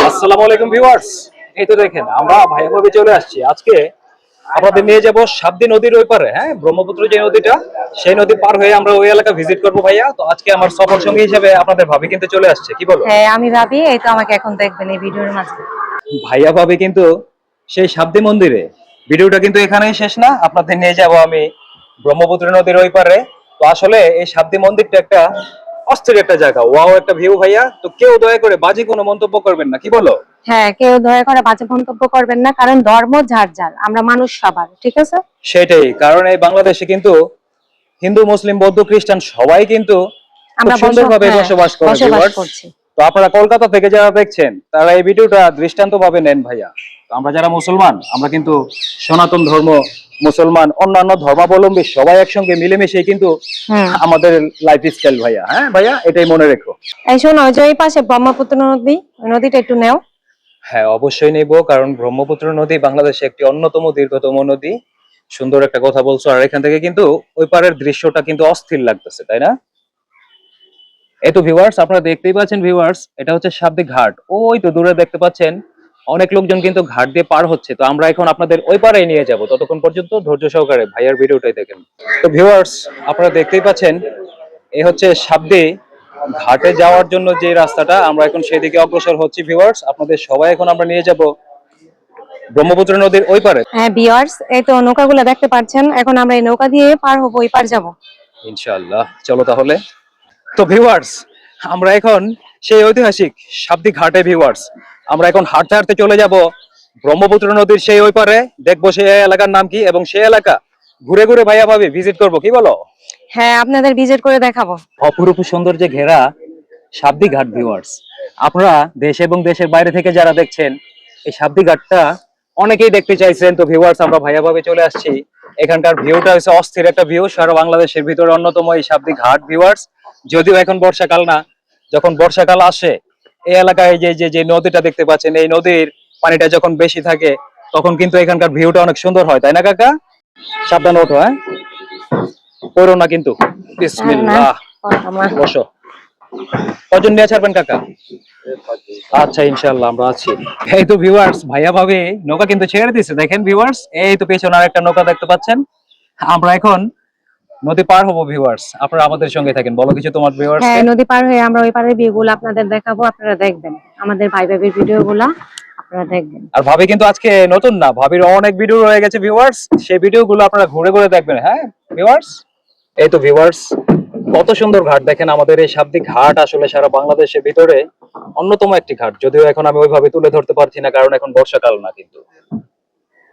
আসসালামু আলাইকুম ভিউয়ার্স। এই তো দেখেন আমরা ভাইয়া ভাবে চলে আসছি। আজকে আপনাদের নিয়ে যাব সাবদি নদীর ওই পারে, হ্যাঁ, ব্রহ্মপুত্র যে নদীটা, সেই নদী পার হয়ে আমরা ওই এলাকা ভিজিট করব ভাইয়া। তো আজকে আমার সফর সঙ্গী হিসেবে আপনাদের ভাবি কিন্তু চলে আসছে, কি বলো? হ্যাঁ, আমি ভাবি এই তো আমাকে এখন দেখবেন এই ভিডিওর মাঝে। ভাইয়া ভাবি কিন্তু সেই সাবদি মন্দিরে। ভিডিওটা কিন্তু এখানেই শেষ না, আপনাদের নিয়ে যাব আমি ব্রহ্মপুত্র নদীর ওই পারে। তো আসলে এই সাবদি মন্দিরটা একটা অস্থির একটা জায়গা, ওয়াও একটা ভিউ ভাইয়া। তো কেউ দয়া করে বাজে কোনো মন্তব্য করবেন না, কি বলো? হ্যাঁ, কেউ দয়া করে বাজে মন্তব্য করবেন না, কারণ ধর্ম যার যার, আমরা মানুষ সবার, ঠিক আছে? সেটাই, কারণ এই বাংলাদেশে কিন্তু হিন্দু মুসলিম বৌদ্ধ খ্রিস্টান সবাই কিন্তু খুব আমরা সুন্দরভাবে হ্যাঁ, বসবাস করে বসবাস ভিউয়ার্স। করছি। তো আপনারা কলকাতা থেকে যারা দেখছেন তারা এই ভিডিওটা দৃষ্টান্ত ভাবে নেন ভাইয়া। তো আমরা যারা মুসলমান, আমরা কিন্তু সনাতন ধর্ম মুসলমান অন্যান্য ধর্মাবলম্বী সবাই একসঙ্গে মিলেমিশে কিন্তু আমাদের লাইফ স্টাইল ভাইয়া। হ্যাঁ ভাইয়া, এটাই মনে রেখো। এই শোনো, ওই যে ওই পাশে ব্রহ্মপুত্র নদী, ওই নদীটা একটু নেও। হ্যাঁ অবশ্যই নেব, কারণ ব্রহ্মপুত্র নদী বাংলাদেশে একটি অন্যতম দীর্ঘতম নদী। সুন্দর একটা কথা বলছো। আর এখান থেকে কিন্তু ওই পারের দৃশ্যটা কিন্তু অস্থির লাগতেছে, তাই না? এই তো ভিউয়ার্স, আপনারা দেখতেই পাচ্ছেন ভিউয়ার্স, এটা হচ্ছে সাবদি ঘাট। ওই তো দূরে দেখতে পাচ্ছেন অনেক লোকজন কিন্তু ঘাট দিয়ে পার হচ্ছে। তো আমরা এখন আপনাদের ওই পারে নিয়ে যাব, ততক্ষণ পর্যন্ত ধৈর্য সহকারে ভাইয়ার ভিডিওটাই দেখেন। তো ভিউয়ার্স, আপনারা দেখতেই পাচ্ছেন এই হচ্ছে সাবদি ঘাটে যাওয়ার জন্য যে রাস্তাটা, আমরা এখন সেদিকে অগ্রসর হচ্ছি ভিউয়ার্স। আপনাদের সবাই এখন আমরা নিয়ে যাব ব্রহ্মপুত্র নদীর ওই পারে। হ্যাঁ ভিউয়ার্স, এই তো নৌকাগুলো দেখতে পাচ্ছেন, এখন আমরা এই নৌকা দিয়ে পার হবো, ওই পার যাব। ইনশাআল্লাহ, চলো তাহলে। তো ভিউয়ার্স, আমরা এখন সেই ঐতিহাসিক সাবদি ঘাটে ভিউয়ার্স। আমরা এখন হাঁটতে হাঁটতে চলে যাব ব্রহ্মপুত্র নদীর সেই ওই পারে, দেখবো সেই এলাকার নাম কি, এবং সেই এলাকা ঘুরে ঘুরে ভাইয়া ভাবি ভিজিট করব, কি বলো? হ্যাঁ, আপনাদের ভিজিট করে দেখাবো। অপরূপ সৌন্দর্যে ঘেরা সাবদি ঘাট ভিউয়ার্স। আপনারা দেশ এবং দেশের বাইরে থেকে যারা দেখছেন এই সাবদি ঘাটটা অনেকেই দেখতে চাইছেন। তো ভিউয়ার্স, আমরা ভাইয়া ভাবে চলে আসছি। এখানকার ভিউটা হচ্ছে অস্থির একটা ভিউ, সারা বাংলাদেশের ভিতরে অন্যতম এই সাবদি ঘাট ভিউয়ার্স। যদিও এখন বর্ষাকাল না, যখন বর্ষাকাল আসে এই এলাকায় যে যে যে নদীটা দেখতে পাচ্ছেন, এই নদীর পানিটা যখন বেশি থাকে তখন কিন্তু এখানকার ভিউটা অনেক সুন্দর হয়, তাই না কাকা? সাবধানে ওঠো, হ্যাঁ, পড়ো না কিন্তু। বিসমিল্লাহ, বসো। কজন নিয়ে ছাড়বেন কাকা? আচ্ছা, ইনশাআল্লাহ আমরা আছি। এই তো ভিউয়ার্স, ভাইয়া ভাবে নৌকা কিন্তু ছেড়ে দিয়েছে, দেখেন ভিউয়ার্স। এই তো পেছনে আরেকটা নৌকা দেখতে পাচ্ছেন। আমরা এখন নদী পার হবো ভিউয়ার্স, আপনারা আমাদের সঙ্গে থাকেন। বলো কিছু তোমার ভিউয়ার্স হ্যাঁ, কে। নদী পার হয়ে আমরা ওই পারের ভিউ গুলো আপনাদের দেখাবো, আপনারা দেখবেন আমাদের ভাই ভাবির ভিডিও গুলা, আপনারা দেখবেন। আর ভাবি কিন্তু আজকে নতুন না, ভাবির অনেক ভিডিও রয়ে গেছে ভিউয়ার্স, সেই ভিডিও গুলো আপনারা ঘুরে ঘুরে দেখবেন। হ্যাঁ ভিউয়ার্স, এই তো ভিউয়ার্স, কত সুন্দর ঘাট দেখেন। আমাদের এই সাবদি ঘাট আসলে সারা বাংলাদেশের ভিতরে অন্যতম একটি ঘাট, যদিও এখন আমি ওইভাবে তুলে ধরতে পারছি না, কারণ এখন বর্ষাকাল না কিন্তু।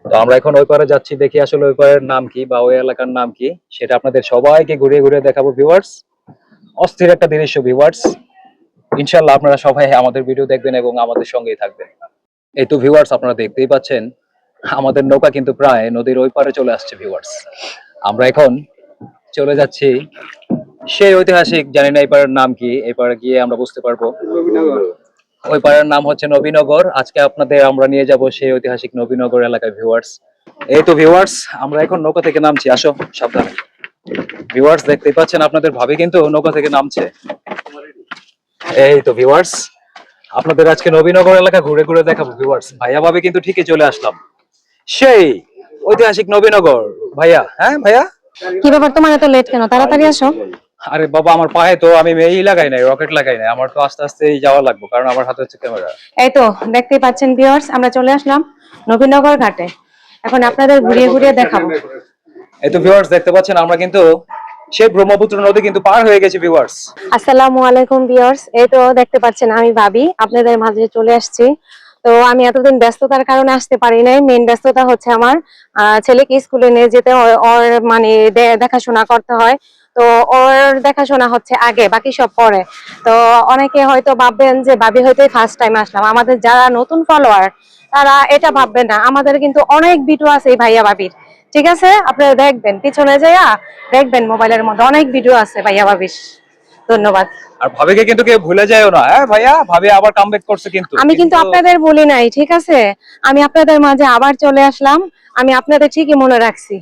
তো আমরা এখন ওই পারে যাচ্ছি, দেখি আসলে ওই পারের নাম কি বা ওই এলাকার নাম কি, সেটা আপনাদের সবাইকে ঘুরিয়ে ঘুরিয়ে দেখাবো ভিউয়ার্স। অস্থির একটা দৃশ্য ভিউয়ার্স। ইনশাআল্লাহ আপনারা সবাই আমাদের ভিডিও দেখবেন এবং আমাদের সঙ্গেই থাকবেন। এই তো ভিউয়ার্স, আপনারা দেখতেই পাচ্ছেন আমাদের নৌকা কিন্তু প্রায় নদীর ওই পারে চলে আসছে ভিউয়ার্স। আমরা এখন চলে যাচ্ছি সেই ঐতিহাসিক, জানি না এই পারের নাম কি, এই পারে গিয়ে আমরা বুঝতে পারবো। ওই পাড়ার নাম হচ্ছে নবীনগর। আজকে আপনাদের আমরা নিয়ে যাব সেই ঐতিহাসিক নবীনগর এলাকায় ভিউয়ার্স। এই তো ভিউয়ার্স, আমরা এখন নৌকা থেকে নামছি, আসো সাবধানে। ভিউয়ার্স দেখতেই পাচ্ছেন আপনাদের ভাবি কিন্তু নৌকা থেকে নামছে। এই তো ভিউয়ার্স, আপনাদের আজকে নবীনগর এলাকা ঘুরে ঘুরে দেখাবো ভিউয়ার্স। ভাইয়া ভাবি কিন্তু ঠিকই চলে আসলাম সেই ঐতিহাসিক নবীনগর ভাইয়া। হ্যাঁ ভাইয়া, কি ব্যাপার, তোমার এত লেট কেন? তাড়াতাড়ি আসো। আরে বাবা, আমার পায়ে তো আমি এই লাগাই নাই, রকেট লাগাই নাই, আমার তো আস্তে আস্তে যাওয়া লাগবে, কারণ আমার হাতে হচ্ছে ক্যামেরা। এই তো দেখতেই পাচ্ছেন ভিউয়ার্স, আমরা চলে আসলাম নবীনগর ঘাটে। এখন আপনাদের ঘুরিয়ে ঘুরিয়ে দেখাবো। এই তো ভিউয়ার্স দেখতে পাচ্ছেন আমরা কিন্তু সেই ব্রহ্মপুত্র নদী কিন্তু পার হয়ে গেছি ভিউয়ার্স। আসসালামু আলাইকুম ভিউয়ার্স, এই তো দেখতে পাচ্ছেন আমি ভাবি আপনাদের মাঝে চলে আসছি। তো আমি এতদিন ব্যস্ততার কারণে আসতে পারি নাই। মেইন ব্যস্ততা হচ্ছে আমার ছেলেকে স্কুলে নিয়ে যেতে হয়, ওর মানে দেখাশোনা করতে হয়। তো ওর দেখাশোনা হচ্ছে আগে, বাকি সব পরে। তো অনেকে হয়তো ভাববেন যে ভাবি হয়তো ফার্স্ট টাইম আসলাম। আমাদের যারা নতুন ফলোয়ার তারা এটা ভাববেন না, আমাদের কিন্তু অনেক ভিডিও আছে এই ভাইয়া ভাবির, ঠিক আছে? আপনারা দেখবেন, পিছনে যাইয়া দেখবেন, মোবাইলের মধ্যে অনেক ভিডিও আছে ভাইয়া ভাবির। ধন্যবাদ। আর ভাবিকে কিন্তু কেউ ভুলে যায়ও না, হ্যাঁ ভাইয়া, ভাবি আবার কামব্যাক করছে কিন্তু। আমি কিন্তু আপনাদের বলি নাই, ঠিক আছে? আমি আপনাদের মাঝে আবার চলে আসলাম, আমি আপনাদের ঠিকই মনে রাখছি।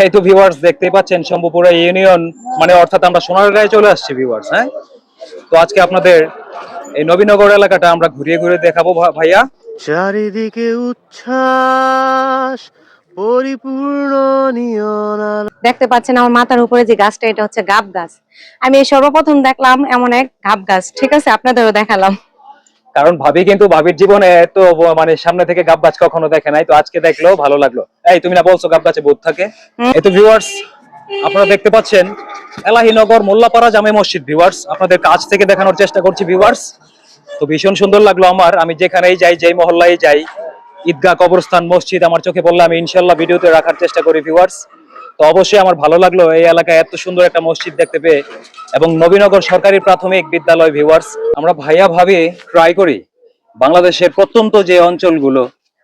এই তো ভিউয়ার্স দেখতেই পাচ্ছেন শম্ভুপুরা ইউনিয়ন, মানে অর্থাৎ আমরা সোনারগাঁয়ে চলে আসছি ভিউয়ার্স। হ্যাঁ, তো আজকে আপনাদের এই নবীনগর এলাকাটা আমরা ঘুরিয়ে ঘুরিয়ে দেখাবো ভাইয়া। চারিদিকে উচ্ছ্বাস, পরিপূর্ণ নিয়ন আলো। দেখতে পাচ্ছেন আমার মাথার উপরে যে গাছটা, এটা হচ্ছে গাব গাছ। আমি এই সর্বপ্রথম দেখলাম এমন এক গাব গাছ। ঠিক আছে, আপনাদেরও দেখালাম। কারণ ভাবির জীবনে তো মানে সামনে থেকে গাব গাছ কখনো দেখে নাই, তো আজকে দেখলো ভালো লাগলো। এই তুমি না বলছো গাব গাছে ভূত থাকে? এই তো ভিউয়ার্স, আপনারা দেখতে পাচ্ছেন এলাহিনগর মোল্লাপাড়া জামে মসজিদ। ভিউয়ার্স, আপনাদের কাছ থেকে দেখানোর চেষ্টা করছি ভিউয়ার্স। তো ভীষণ সুন্দর লাগলো আমার। আমি যেখানেই যাই, যেই মহল্লায় যাই, ঈদগাহ, কবরস্থান, মসজিদ আমার চোখে পড়লে আমি ইনশাল্লাহ ভিডিওতে রাখার চেষ্টা করি ভিউয়ার্স। তো অবশ্যই আমার ভালো লাগলো এই এলাকায় এত সুন্দর একটা মসজিদ দেখতে পেয়ে, এবং নবীনগর সরকারি প্রাথমিক বিদ্যালয়। ভিউয়ার্স, আমরা ভাইয়া ভাবি ট্রাই করি বাংলাদেশের প্রত্যন্ত যে অঞ্চলগুলো,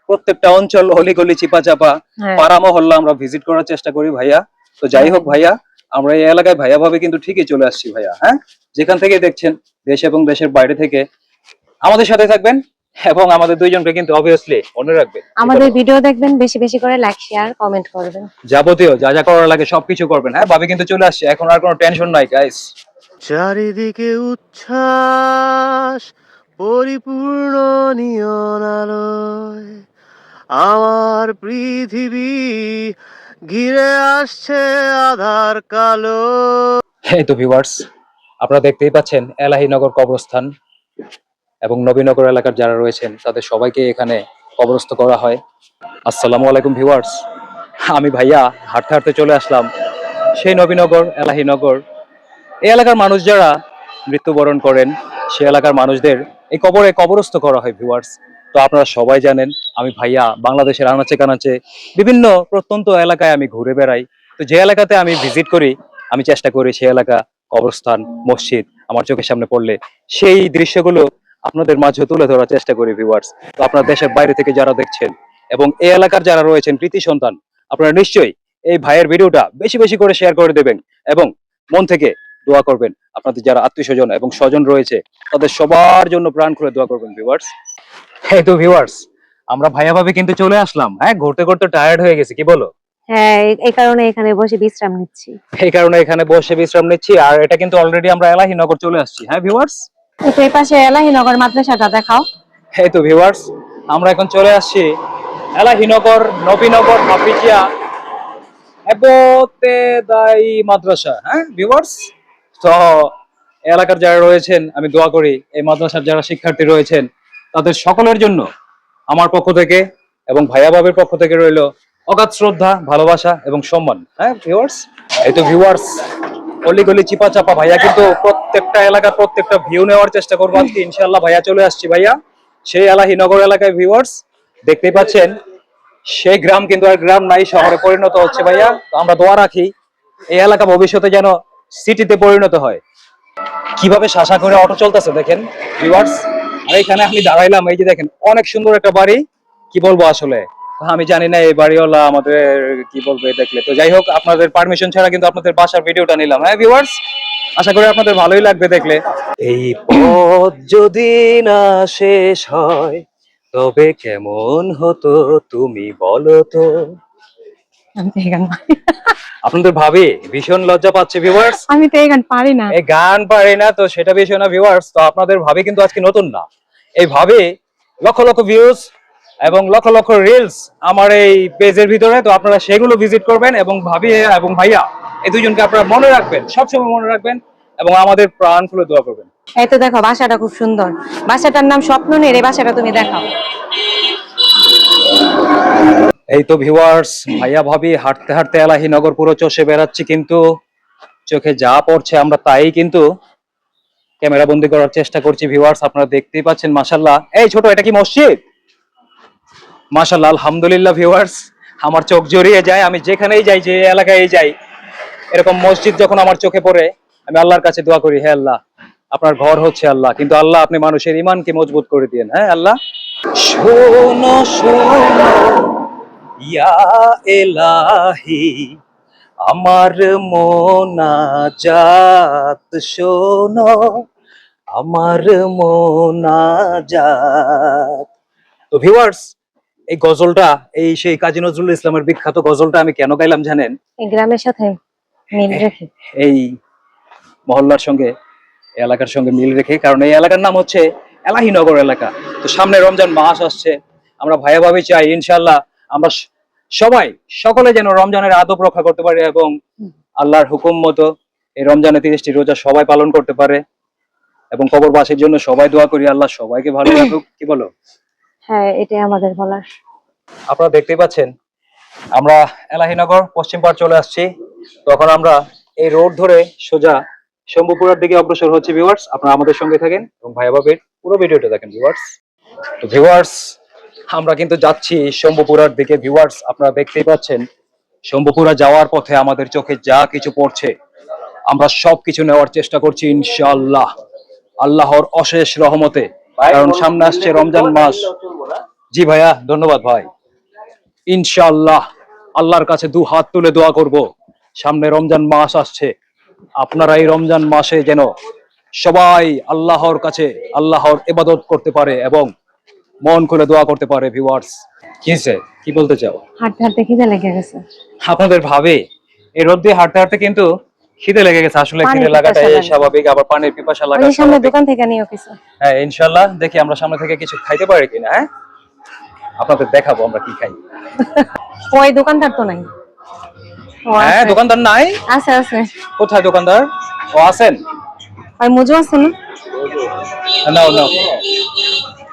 প্রত্যেকটা অঞ্চল অলিগলি চিপা চাপা পাড়া মহল্লা আমরা ভিজিট করার চেষ্টা করি ভাইয়া। তো যাই হোক ভাইয়া, আমরা এই এলাকায় ভাইয়া ভাবে কিন্তু ঠিকই চলে আসছি ভাইয়া। হ্যাঁ, যেখান থেকে দেখছেন দেশ এবং দেশের বাইরে থেকে আমাদের সাথে থাকবেন, এবং আমাদের দুইজনকে কিন্তু অবভিয়াসলি মনে রাখবেন। আমাদের ভিডিও দেখবেন, বেশি বেশি করে লাইক শেয়ার কমেন্ট করবেন, যাবতীয় যা যা করার লাগে সবকিছু করবেন। হ্যাঁ, ভাবি কিন্তু চলে আসছে, এখন আর কোনো টেনশন নাই গাইস। চারিদিকে উচ্ছ্বাস, পরিপূর্ণ নিয়ন আলোয় আমার পৃথিবী ঘিরে আসছে আধার কালো। এই তো ভিউয়ার্স, আপনারা দেখতেই পাচ্ছেন এলাহিনগর কবরস্থান এবং নবীনগর এলাকার যারা রয়েছেন তাদের সবাইকে এখানে কবরস্থ করা হয়। আসসালামু আলাইকুম ভিউয়ার্স, আমি ভাইয়া হাঁটতে হাঁটতে চলে আসলাম সেই নবীনগর এলাহিনগর। এই এলাকার মানুষ যারা মৃত্যুবরণ করেন, সে এলাকার মানুষদের এই কবরে কবরস্থ করা হয় ভিউয়ার্স। তো আপনারা সবাই জানেন আমি ভাইয়া বাংলাদেশের আনাচে কানাচে বিভিন্ন প্রত্যন্ত এলাকায় আমি ঘুরে বেড়াই। তো যে এলাকাতে আমি ভিজিট করি, আমি চেষ্টা করি সেই এলাকা, কবরস্থান, মসজিদ আমার চোখের সামনে পড়লে সেই দৃশ্যগুলো আপনাদের মাঝে তুলে ধরার চেষ্টা করি ভিউয়ার্স। তো আপনারা দেশের বাইরে থেকে যারা দেখছেন এবং এই এলাকার যারা রয়েছেন কৃতি সন্তান, আপনারা নিশ্চয়ই এই ভাইয়ের ভিডিওটা বেশি বেশি করে শেয়ার করে দেবেন এবং মন থেকে দোয়া করবেন। আপনাদের যারা আত্মীয় স্বজন এবং স্বজন রয়েছে তাদের সবার জন্য প্রাণ খুলে দোয়া করবেন ভিউয়ার্স। এই তো ভিউয়ার্স, আমরা ভাইয়া ভাবে কিন্তু চলে আসলাম। হ্যাঁ, ঘুরতে ঘুরতে টায়ার্ড হয়ে গেছি, কি বলো? হ্যাঁ, এই কারণে এখানে বসে বিশ্রাম নিচ্ছি। এই কারণে এখানে বসে বিশ্রাম নিচ্ছি। আর এটা কিন্তু অলরেডি আমরা এলাহিনগর চলে আসছি। হ্যাঁ ভিউয়ার্স, তো এই পাশে এলাহিনগর মাদ্রাসাটা দেখাও। এই তো ভিউয়ার্স, আমরা এখন চলে আসছি এলাহিনগর নবীনগর হাফিজিয়া এবতেদাই মাদ্রাসা। হ্যাঁ ভিউয়ার্স, তো এলাকার যারা রয়েছেন আমি দোয়া করি এই মাদ্রাসার যারা শিক্ষার্থী রয়েছেন তাদের সকলের জন্য আমার পক্ষ থেকে এবং ভাইয়া বাবের পক্ষ থেকে রইল অগাধ শ্রদ্ধা, ভালোবাসা এবং সম্মান। হ্যাঁ ভিউয়ার্স, এই তো ভিউয়ার্স, অলিগলি চিপা চাপা ভাইয়া কিন্তু প্রত্যেকটা এলাকার প্রত্যেকটা ভিউ নেওয়ার চেষ্টা করবো আজকে ইনশাআল্লাহ। ভাইয়া চলে আসছি ভাইয়া সেই এলাহিনগর এলাকায়। ভিউয়ার্স, দেখতেই পাচ্ছেন সেই গ্রাম কিন্তু আর গ্রাম নাই, শহরে পরিণত হচ্ছে ভাইয়া। তো আমরা দোয়া রাখি এই এলাকা ভবিষ্যতে যেন সিটিতে পরিণত হয়। কিভাবে শাসা করে অটো চলতেছে দেখেন ভিউয়ার্স। আর এখানে আমি দাঁড়াইলাম, এই যে দেখেন অনেক সুন্দর একটা বাড়ি, কি বলবো আসলে আমি জানি না এই বাড়িওয়ালা আমাদের কি বলবে দেখলে। তো যাই হোক, আপনাদের পারমিশন ছাড়া কিন্তু আপনাদের বাসার ভিডিওটা নিলাম। হ্যাঁ ভিউয়ার্স, আশা করি আপনাদের ভালোই লাগবে দেখলে। এই পথ যদি না শেষ হয় তবে কেমন হতো তুমি বলো তো। আমি তো এই গান আপনাদের ভাবি ভীষণ লজ্জা পাচ্ছে ভিউয়ার্স, আমি তো এই গান পারি না। এই গান পারে না, তো সেটা বিষয় না ভিউয়ার্স। তো আপনাদের ভাবি কিন্তু আজকে নতুন না, এই ভাবি লক্ষ লক্ষ ভিউজ এবং লক্ষ লক্ষ রিলস আমার এই পেজের ভিতরে। তো আপনারা সেগুলো ভিজিট করবেন এবং ভাবি এবং ভাইয়া এই দুইজনকে আপনারা মনে রাখবেন, সবসময় মনে রাখবেন এবং আমাদের প্রাণ খুলে দোয়া করবেন। এই তো দেখো, বাসাটা খুব সুন্দর। বাসাটার নাম স্বপ্ননীর। এই বাসাটা তুমি দেখাও। এই তো ভিউয়ার্স, ভাইয়া ভাবি হাঁটতে হাঁটতে এলাহিনগর পুরো চষে বেড়াচ্ছি, কিন্তু চোখে যা পড়ছে আমরা তাই কিন্তু ক্যামেরা বন্দি করার চেষ্টা করছি ভিউয়ার্স। আপনারা দেখতেই পাচ্ছেন মাশাআল্লাহ। এই ছোট, এটা কি মসজিদ? মাশাআল্লাহ, আলহামদুলিল্লাহ ভিউয়ার্স, আমার চোখ জড়িয়ে যায়। আমি যেখানেই যাই, যে এলাকায় যাই, এরকম মসজিদ যখন আমার চোখে পড়ে আমি আল্লাহর কাছে দোয়া করি, হে আল্লাহ আপনার ঘর হচ্ছে আল্লাহ, কিন্তু আল্লাহ আপনি মানুষের ইমানকে মজবুত করে দিয়েন। হ্যাঁ আল্লাহ, শোনো শোনো ইয়া এলাহি আমার মোনাজাত শোনো, আমার মোনাজাত। তো ভিউয়ার্স, এই গজলটা, এই সেই কাজী নজরুল ইসলামের বিখ্যাত গজলটা আমি কেন গাইলাম জানেন? এই গ্রামের সাথে মিল রেখে। এই মহল্লার সঙ্গে এই এলাকার সঙ্গে মিল রেখে, কারণ এই এলাকার নাম হচ্ছে এলাহিনগর এলাকা। তো সামনে রমজান মাস আসছে, আমরা ভাইয়া ভাবি চাই ইনশাল্লাহ আমরা সবাই সকলে যেন রমজানের আদব রক্ষা করতে পারে এবং আল্লাহর হুকুম মতো এই রমজানে 30টি রোজা সবাই পালন করতে পারে, এবং কবরবাসীর জন্য সবাই দোয়া করি আল্লাহ সবাইকে ভালো রাখুক। কি বলো? হ্যাঁ, এটাই আমাদের বলার। আপনারা দেখতেই পাচ্ছেন আমরা এলাহিনগর পশ্চিম পাড় চলে আসছি। তখন আমরা এই রোড ধরে সোজা শম্ভুপুরার দিকে অগ্রসর হচ্ছে ভিউয়ার্স। আপনারা আমাদের সঙ্গে থাকেন এবং ভাইয়া ভাবির পুরো ভিডিওটা দেখেন ভিউয়ার্স। তো ভিউয়ার্স, আমরা কিন্তু যাচ্ছি শম্ভুপুরার দিকে ভিউয়ার্স। আপনারা দেখতেই পাচ্ছেন শম্ভুপুরা যাওয়ার পথে আমাদের চোখে যা কিছু পড়ছে আমরা সবকিছু নেওয়ার চেষ্টা করছি ইনশাআল্লাহ, আল্লাহর অশেষ রহমতে। কারণ সামনে আসছে রমজান মাস। জি ভাইয়া, ধন্যবাদ ভাই। ইনশাআল্লাহ আল্লাহর কাছে 2 হাত তুলে দোয়া করব, সামনে রমজান মাস আসছে, আপনারা এই রমজান মাসে যেন সবাই আল্লাহর কাছে আল্লাহর ইবাদত করতে পারে এবং মন খুলে দোয়া করতে পারে ভিউয়ার্স। কি বলতে চাও? হাঁটতে হাঁটতে খিদে লেগে গেছে। আপনাদের ভাবে এই রোদ দিয়ে হাঁটতে হাঁটতে কিন্তু খিদে লেগে গেছে। আসলে পানির খিদে লাগাটাই পিপাসা লাগে। স্বাভাবিক, আবার পানির পিপাসা লাগা ওই সামনে স্বাভাবিক। দোকান থেকে নিও কিছু। হ্যাঁ ইনশাআল্লাহ, দেখি আমরা সামনে থেকে কিছু খাইতে পারি কিনা। হ্যাঁ, আপনাদের দেখাবো আমরা কি খাই। ওই দোকানদার তো নাই। ও হ্যাঁ, আছে। দোকানদার নাই? আছে আছে। কোথায় দোকানদার? ও আছেন? আর মুজু আছে না? নাও নাও,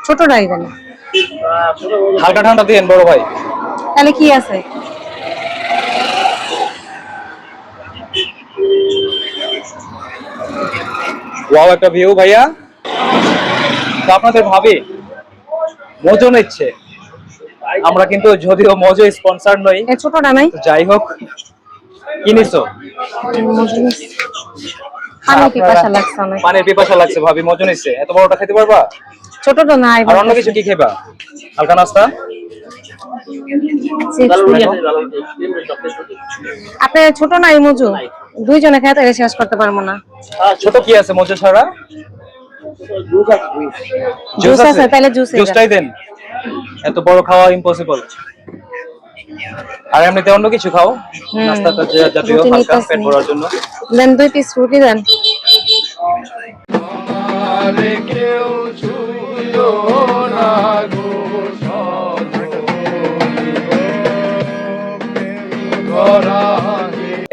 ছোটটাই জানি। হালকা ঠান্ডা দিয়েন বড় ভাই। তাহলে কি আছে? ওয়াও, একটা ভিউ ভাইয়া। তো আপনাদের ভাবি মজো নিচ্ছে, আমরা কিন্তু যদিও মজো স্পন্সর নই, এই ছোটটা নাই? তো যাই হোক। কি নিছো? মুজু নিছি। পানির পিপাসা লাগছে অনেক। পানির পিপাসা লাগছে, ভাবি মজো নিচ্ছে। এত বড়টা খেতে পারবা? ছোটটা নাই। আর অন্য কিছু কি খেবা? হালকা নাস্তা? আপনি ছোট নাই মুজু? দুইজনে খেতে শেষ করতে পারবো না। ছোট কি আছে মজো ছাড়া? জুস আছে? তাহলে জুসটাই দেন, এত বড় খাওয়া ইম্পসিবল। আর এমনিতে অন্য কিছু খাও, নাস্তাটা জাতীয় রুটি হালকা নিতেছি। পেট ভরার জন্য। দেন 2 পিস রুটি দেন।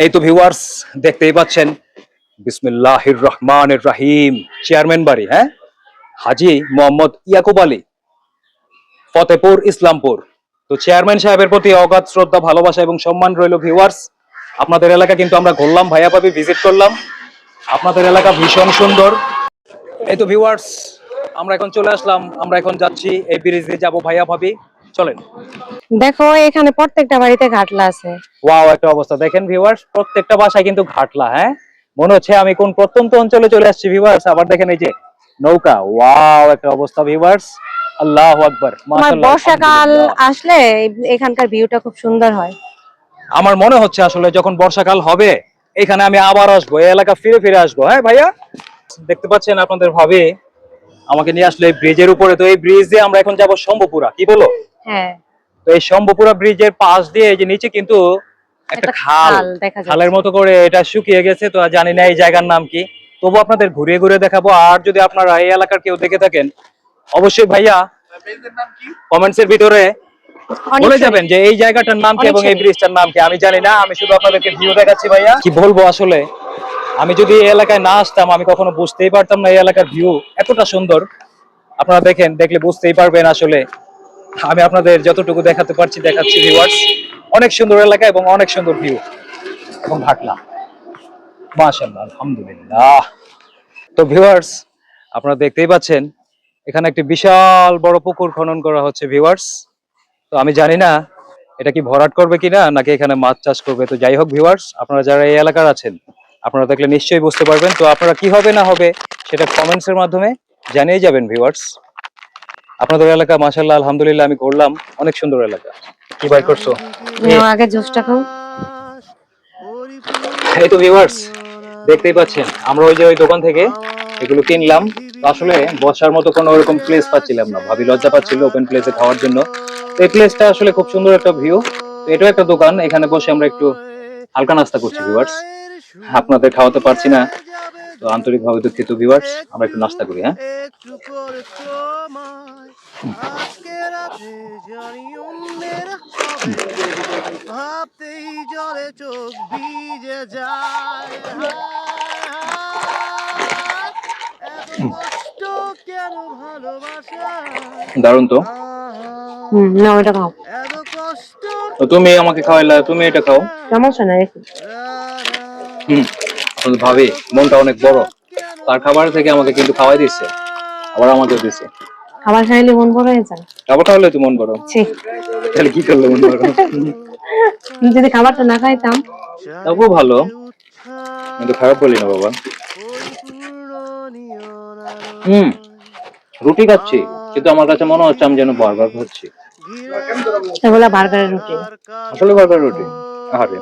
এই তো ভিউয়ার্স, দেখতেই পাচ্ছেন বিসমিল্লাহির রহমানির রহিম, চেয়ারম্যান বাড়ি, হ্যাঁ, হাজী মোহাম্মদ ইয়াকুব আলী, ফতেপুর, ইসলামপুর। তো চেয়ারম্যান সাহেবের প্রতি অগাধ শ্রদ্ধা, ভালোবাসা এবং সম্মান রইল ভিউয়ার্স। আপনাদের এলাকা কিন্তু আমরা ঘুরলাম, ভাইয়া ভাবি ভিজিট করলাম। আপনাদের এলাকা ভীষণ সুন্দর। এই তো ভিউয়ার্স, আমরা এখন চলে আসলাম, আমরা এখন যাচ্ছি এই ব্রিজে যাব ভাইয়া ভাবি, চলেন। দেখো এখানে প্রত্যেকটা বাড়িতে ঘাটলা আছে। ওয়াও, একটা অবস্থা দেখেন ভিউয়ার্স, প্রত্যেকটা বাসায় কিন্তু ঘাটলা। হ্যাঁ, মনে হচ্ছে আমি কোন প্রত্যন্ত অঞ্চলে চলে আসছি ভিউয়ার্স। আবার দেখেন এই যে নৌকা, ওয়াও একটা অবস্থা ভিউয়ার্স। আল্লাহু আকবার, তোমার মাশাআল্লাহ। বর্ষাকাল আসলে এখানকার ভিউটা খুব সুন্দর হয়। আমার মনে হচ্ছে আসলে যখন বর্ষাকাল হবে এখানে আমি আবার আসবো, এই এলাকা ফিরে ফিরে আসবো। হ্যাঁ ভাইয়া, দেখতে পাচ্ছেন আপনাদের ভাবে আমাকে নিয়ে আসলে ব্রিজের উপরে। তো এই ব্রিজ দিয়ে আমরা এখন যাব শম্ভুপুরা, কি বলো? হ্যাঁ, তো এই শম্ভুপুরা ব্রিজের পাশ দিয়ে এই যে নিচে কিন্তু একটা খাল, দেখা যাচ্ছে। খালের মতো করে এটা শুকিয়ে গেছে। তো জানি না এই জায়গার নাম কি, তবু আপনাদের ঘুরিয়ে ঘুরিয়ে দেখাবো। আর যদি আপনারা এই এলাকার কেউ দেখে থাকেন অবশ্যই ভাইয়া কমেন্টস এর ভিতরে বলে যাবেন যে এই জায়গাটার নাম কি এবং এই ব্রিজটার নাম কি। আমি জানি না, আমি শুধু আপনাদেরকে ভিউ দেখাচ্ছি ভাইয়া। কি বলবো আসলে, আমি যদি এই এলাকায় না আসতাম আমি কখনো বুঝতেই পারতাম না এই এলাকার ভিউ এতটা সুন্দর। আপনারা দেখেন, দেখলে বুঝতেই পারবেন আসলে। আমি আপনাদের যতটুকু দেখাতে পারছি দেখাচ্ছি ভিউয়ার্স। অনেক সুন্দর এলাকা এবং অনেক সুন্দর ভিউ এবং ঘাটলা, মাশাআল্লাহ, আলহামদুলিল্লাহ। তো ভিউয়ার্স, আপনারা দেখতেই পাচ্ছেন এখানে একটি বিশাল বড় পুকুর খনন করা হচ্ছে ভিউয়ার্স। তো আমি জানি না এটা কি ভরাট করবে কিনা নাকি এখানে মাছ চাষ করবে। তো যাই হোক ভিউয়ার্স, আপনারা যারা এই এলাকার আছেন আপনারা দেখলে নিশ্চয়ই বুঝতে পারবেন। তো আপনারা কি হবে না হবে সেটা কমেন্টস এর মাধ্যমে জানিয়ে যাবেন ভিউয়ার্স। আপনাদের এলাকা মাশাআল্লাহ আলহামদুলিল্লাহ আমি ঘুরলাম, অনেক সুন্দর এলাকা। কি বাই করছো? নাও আগে জুসটা খাও। এই তো ভিউয়ার্স, দেখতেই পাচ্ছেন আমরা ওই যে ওই দোকান থেকে এগুলো কিনলাম। তো আসলে বসার মতো কোনো ওরকম প্লেস পাচ্ছিলাম না, ভাবি লজ্জা পাচ্ছিল ওপেন প্লেসে খাওয়ার জন্য। তো এই প্লেসটা আসলে খুব সুন্দর একটা ভিউ। তো এটাও একটা দোকান, এখানে বসে আমরা একটু হালকা নাস্তা করছি ভিউয়ার্স। আপনাদের খাওয়াতে পারছি না, তো আন্তরিকভাবে দুঃখিত ভিউয়ার্স, আমরা একটু নাস্তা করি। হ্যাঁ, একটু পরে তোমায় আজকে রাতে জানি অন্যের হবে, ভাবতেই জলে চোখ ভিজে যায়। এত কষ্ট কেন ভালোবাসায়, দারুণ তো। না ওটা খাও, এত কষ্ট তো তুমি আমাকে খাওয়াইলা, তুমি এটা খাও। সমস্যা নাই একটু। আপনাদের ভাবি মনটা অনেক বড়, তার খাবার থেকে আমাকে কিন্তু খাওয়াই দিচ্ছে, আবার আমাকে দিচ্ছে। খাবার খাইলে মন বড় হয়ে যায়। খাবার খাওয়ালে তো মন বড়, ছি, তাহলে কি করলে মন বড়? যদি খাবারটা না খাইতাম। তবুও ভালো, কিন্তু খারাপ বলি না বাবা। রুটি খাচ্ছি, কিন্তু আমার কাছে মনে হচ্ছে আমি যেন বার্গার খাচ্ছি। এগুলা বার্গারের রুটি। আসলে বার্গার রুটি। আরে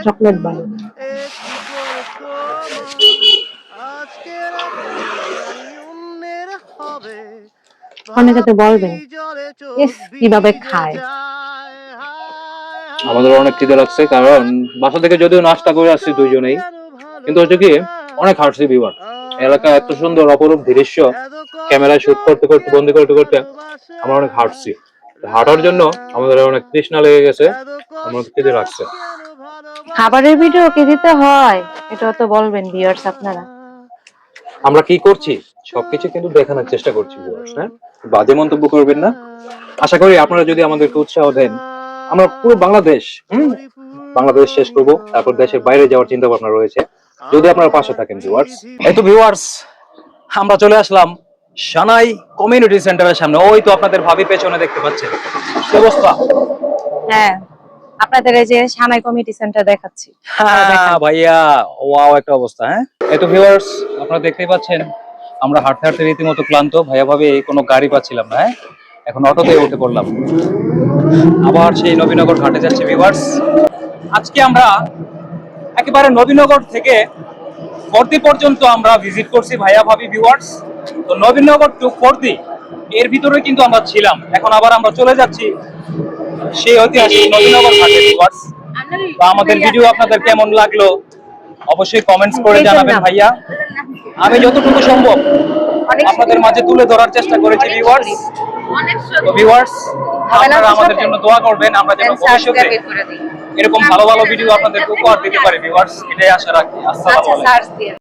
চকলেট বানানো। অনেকে তো বলবেন ইস কিভাবে খায়। আমাদের অনেক খিদে লাগছে, কারণ বাসা থেকে যদিও নাস্তা করে আসছি দুইজনেই, কিন্তু হচ্ছে কি অনেক হাঁটছি ভিউয়ার। এলাকা এত সুন্দর অপরূপ দৃশ্য, ক্যামেরায় শুট করতে করতে বন্দি করতে করতে আমরা অনেক হাঁটছি। হাঁটার জন্য আমাদের অনেক তৃষ্ণা লেগে গেছে, আমার খিদে লাগছে। খাবারের ভিডিও কি দিতে হয় এটা তো বলবেন ভিউয়ার্স আপনারা। আমরা কি করছি সবকিছু কিন্তু দেখানোর চেষ্টা করছি ভিউয়ার্স। হ্যাঁ, বাজে মন্তব্য করবেন না। আশা করি আপনারা যদি আমাদেরকে উৎসাহ দেন, আমরা পুরো বাংলাদেশ শেষ করব, তারপর দেশের বাইরে যাওয়ার চিন্তা ভাবনা রয়েছে, যদি আপনারা পাশে থাকেন ভিউয়ার্স। এই তো ভিউয়ার্স, আমরা চলে আসলাম সানাই কমিউনিটি সেন্টারের সামনে। ওই তো আপনাদের ভাবি পেছনে দেখতে পাচ্ছেন, কি অবস্থা। হ্যাঁ, আপনাদের এই যে সানাই কমিটি সেন্টার দেখাচ্ছি। হ্যাঁ ভাইয়া, ওয়াও একটা অবস্থা। হ্যাঁ, এই তো ভিউয়ার্স, আপনারা দেখতেই পাচ্ছেন আমরা হাঁটতে হাঁটতে রীতিমতো ক্লান্ত। ভাইয়া ভাবে কোনো গাড়ি পাচ্ছিলাম না। হ্যাঁ, এখন অটোতে উঠে পড়লাম, আবার সেই নবীনগর ঘাটে যাচ্ছি ভিউয়ার্স। আজকে আমরা একেবারে নবীনগর থেকে ফর্দি পর্যন্ত আমরা ভিজিট করছি ভাইয়া ভাবি ভিউয়ার্স। তো নবীনগর টু ফর্দি এর ভিতরে কিন্তু আমরা ছিলাম, এখন আবার আমরা চলে যাচ্ছি সেই ঐতিহাসিক নবীনগর ঘাটে ভিউয়ার্স। তো আমাদের ভিডিও আপনাদের কেমন লাগলো অবশ্যই কমেন্টস করে জানাবেন ভাইয়া। আমি যতটুকু সম্ভব আপনাদের মাঝে তুলে ধরার চেষ্টা করেছি ভিউয়ার্স। তো ভিউয়ার্স, আপনারা আমাদের জন্য দোয়া করবেন, আমরা যেন ভবিষ্যতে এরকম ভালো ভালো ভিডিও আপনাদেরকে উপহার দিতে পারি ভিউয়ার্স, এটাই আশা রাখি। আসসালামু আলাইকুম।